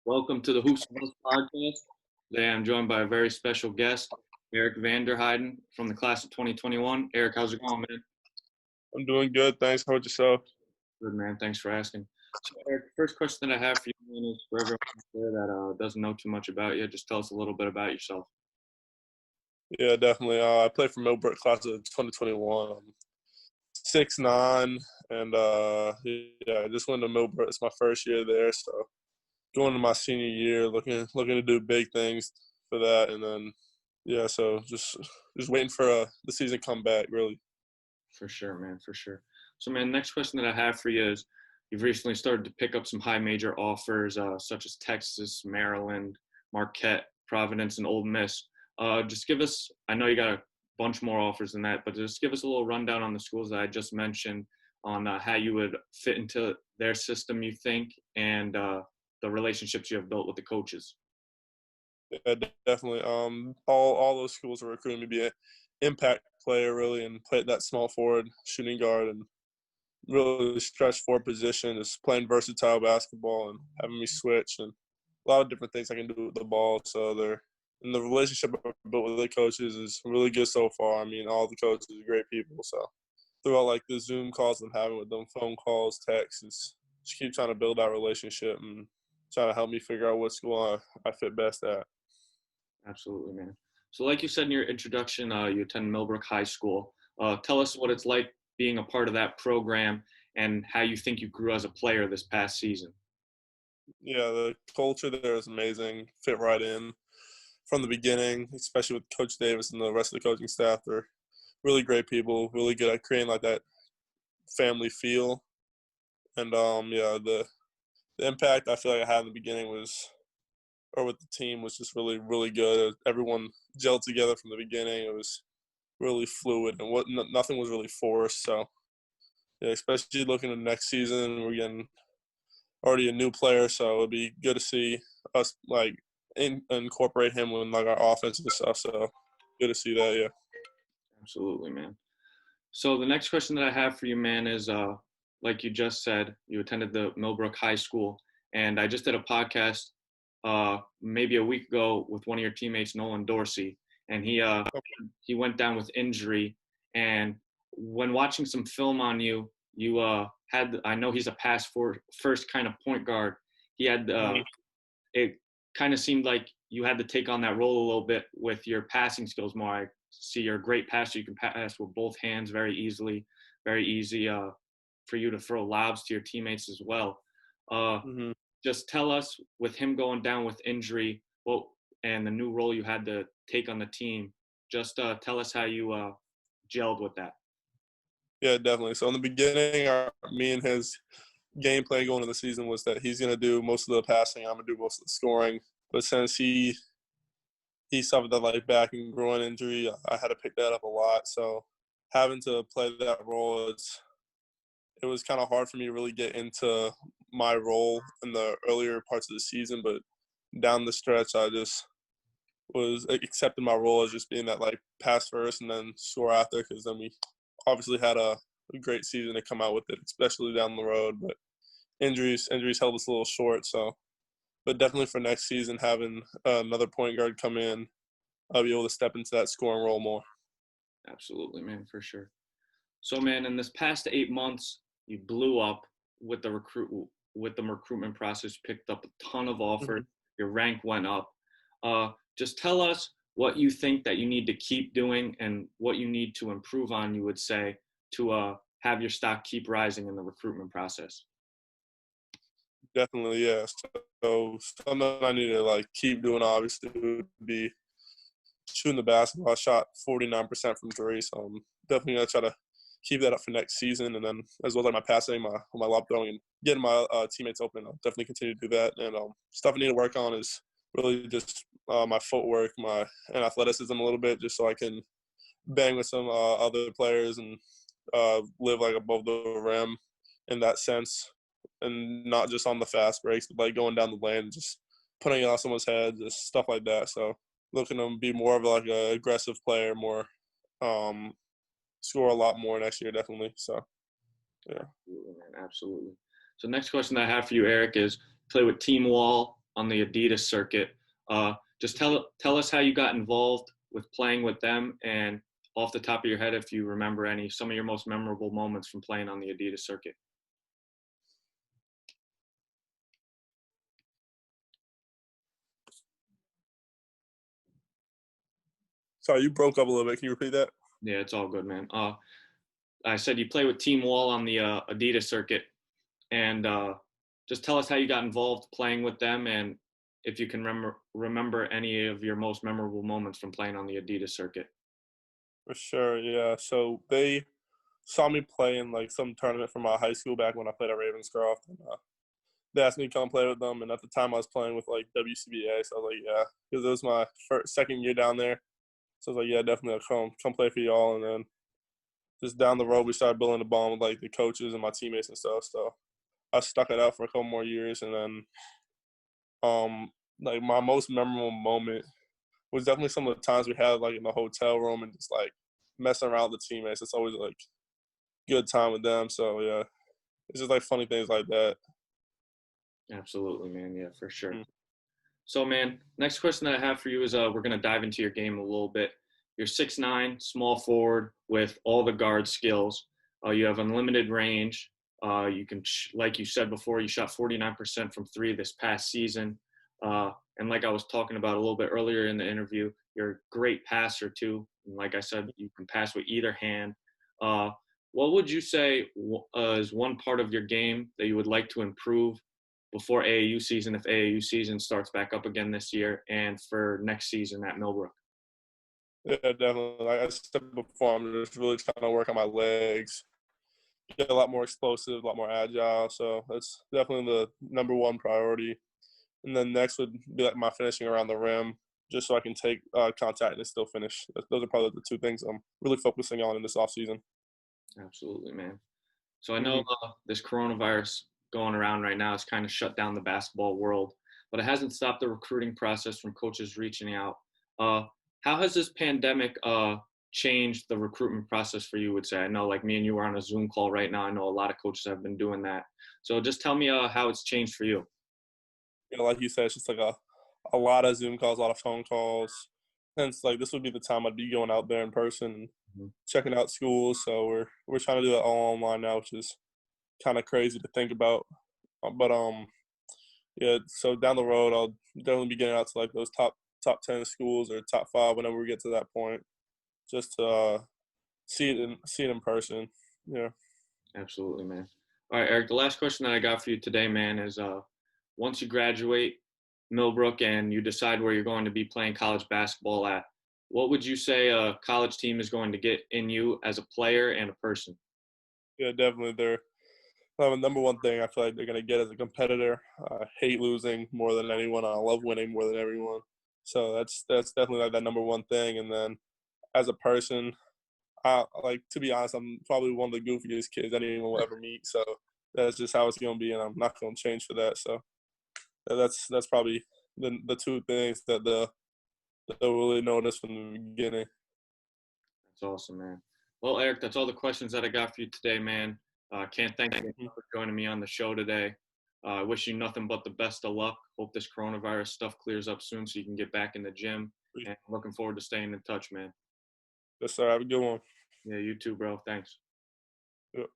Welcome to the Hoops and Hoops podcast. Today I'm joined by a very special guest, Eric Heijden from the class of 2021. Eric, how's it going, man? I'm doing good, thanks. How about yourself? Good, man. Thanks for asking. So, Eric, the first question that I have for you man, is for everyone out there that doesn't know too much about you, just tell us a little bit about yourself. Yeah, definitely. I played for Millbrook class of 2021. I'm 6'9", and I just went to Millbrook. It's my first year there, so going to my senior year, looking to do big things for that, and then so just waiting for the season to come back, really. For sure, man, for sure. So, man, next question that I have for you is you've recently started to pick up some high major offers, such as Texas, Maryland, Marquette, Providence, and Ole Miss. Just give us, I know you got a bunch more offers than that, but just give us a little rundown on the schools that I just mentioned on how you would fit into their system, you think, and the relationships you have built with the coaches. Yeah, definitely. All those schools are recruiting me to be an impact player, really, and play that small forward, shooting guard, and really stretch forward position, just playing versatile basketball and having me switch and a lot of different things I can do with the ball. So and the relationship I built with the coaches is really good so far. I mean, all the coaches are great people. So throughout like the Zoom calls I'm having with them, phone calls, texts, just keep trying to build that relationship and trying to help me figure out what school I fit best at. Absolutely, man. So, like you said in your introduction, you attend Millbrook High School. Tell us what it's like being a part of that program and how you think you grew as a player this past season. Yeah, the culture there is amazing. Fit right in from the beginning, especially with Coach Davis and the rest of the coaching staff. They're really great people, really good at creating like that family feel. And the impact I feel like I had in the beginning with the team was just really, really good. Everyone gelled together from the beginning. It was really fluid and nothing was really forced. So yeah, especially looking at next season, we're getting already a new player, so it'd be good to see us like incorporate him in like our offense and stuff. So good to see that. Yeah. Absolutely, man. So, the next question that I have for you, man, is like you just said, you attended the Millbrook High School, and I just did a podcast maybe a week ago with one of your teammates, Nolan Dorsey, and he went down with injury. And when watching some film on you, you I know he's a pass for first kind of point guard. He had it kind of seemed like you had to take on that role a little bit with your passing skills more. I see you're a great passer. You can pass with both hands very easily, very easy for you to throw lobs to your teammates as well. Mm-hmm. Just tell us, with him going down with injury, and the new role you had to take on the team, just tell us how you gelled with that. Yeah, definitely. So in the beginning, me and his game plan going into the season was that he's going to do most of the passing. I'm going to do most of the scoring. But since he suffered that like back and groin injury, I had to pick that up a lot. So having to play that role, it was kind of hard for me to really get into my role in the earlier parts of the season. But down the stretch, I just was accepting my role as just being that like pass first and then score after, because then we obviously had a great season to come out with it, especially down the road. But injuries held us a little short. So, but definitely for next season, having another point guard come in, I'll be able to step into that scoring role more. Absolutely, man, for sure. So, man, in this past 8 months, you blew up with the recruitment process. Picked up a ton of offers. Mm-hmm. Your rank went up. Just tell us what you think that you need to keep doing and what you need to improve on. You would say to have your stock keep rising in the recruitment process. Definitely, yeah. So something I need to like keep doing obviously would be shooting the basketball. I shot 49% from three, so I'm definitely gonna try to keep that up for next season, and then as well as like my passing, my lob throwing, and getting my teammates open. I'll definitely continue to do that. And stuff I need to work on is really just my footwork, and athleticism a little bit, just so I can bang with some other players and live like above the rim in that sense, and not just on the fast breaks, but like going down the lane, and just putting it on someone's head, just stuff like that. So looking to be more of like an aggressive player, more score a lot more next year, definitely. So yeah. Absolutely, man. Absolutely. So next question I have for you, Eric, is play with Team Wall on the Adidas circuit. Just tell us how you got involved with playing with them, and off the top of your head, if you remember some of your most memorable moments from playing on the Adidas circuit. Sorry, you broke up a little bit. Can you repeat that? Yeah, it's all good, man. I said you play with Team Wall on the Adidas circuit, and just tell us how you got involved playing with them, and if you can remember any of your most memorable moments from playing on the Adidas circuit. For sure, yeah. So they saw me play in like some tournament from my high school back when I played at Ravenscroft. And, they asked me to come play with them, and at the time I was playing with like WCBA, so I was like, yeah, because it was my second year down there. So I was like, yeah, definitely I'll come play for y'all. And then just down the road, we started building a bond with like the coaches and my teammates and stuff. So I stuck it out for a couple more years, and then like my most memorable moment was definitely some of the times we had like in the hotel room and just like messing around with the teammates. It's always like good time with them. So yeah, it's just like funny things like that. Absolutely, man. Yeah, for sure. Mm. So, man, next question that I have for you is we're going to dive into your game a little bit. You're 6'9", small forward with all the guard skills. You have unlimited range. You can, like you said before, you shot 49% from three this past season. And like I was talking about a little bit earlier in the interview, you're a great passer too. And like I said, you can pass with either hand. What would you say is one part of your game that you would like to improve before AAU season, if AAU season starts back up again this year, and for next season at Millbrook? Yeah, definitely. Like I said before, I'm just really trying to work on my legs, get a lot more explosive, a lot more agile. So that's definitely the number one priority. And then next would be like my finishing around the rim, just so I can take contact and still finish. Those are probably the two things I'm really focusing on in this offseason. Absolutely, man. So I know Mm-hmm. this coronavirus going around right now has kind of shut down the basketball world, but it hasn't stopped the recruiting process from coaches reaching out. Uh, how has this pandemic changed the recruitment process for you, would say? I know like me and you are on a Zoom call right now. I know a lot of coaches have been doing that. So just tell me how it's changed for you. You know, like you said, it's just like a lot of Zoom calls, a lot of phone calls. Hence, like this would be the time I'd be going out there in person and Mhm. checking out schools. So we're trying to do it all online now, which is kind of crazy to think about. But yeah. So down the road, I'll definitely be getting out to like those top 10 schools or top 5 whenever we get to that point, just to see it in person. Yeah. Absolutely, man. All right, Eric, the last question that I got for you today, man, is once you graduate Millbrook and you decide where you're going to be playing college basketball at, what would you say a college team is going to get in you as a player and a person? Yeah, definitely. They're the number one thing I feel like they're gonna get as a competitor. I hate losing more than anyone. I love winning more than everyone. So that's definitely like that number one thing. And then as a person, I like to be honest, I'm probably one of the goofiest kids anyone will ever meet. So that's just how it's gonna be, and I'm not gonna change for that. So that's probably the two things that they'll really notice from the beginning. That's awesome, man. Well, Eric, that's all the questions that I got for you today, man. Can't thank you enough for joining me on the show today. I wish you nothing but the best of luck. Hope this coronavirus stuff clears up soon so you can get back in the gym. And looking forward to staying in touch, man. Yes, sir. Have a good one. Yeah, you too, bro. Thanks. Yep.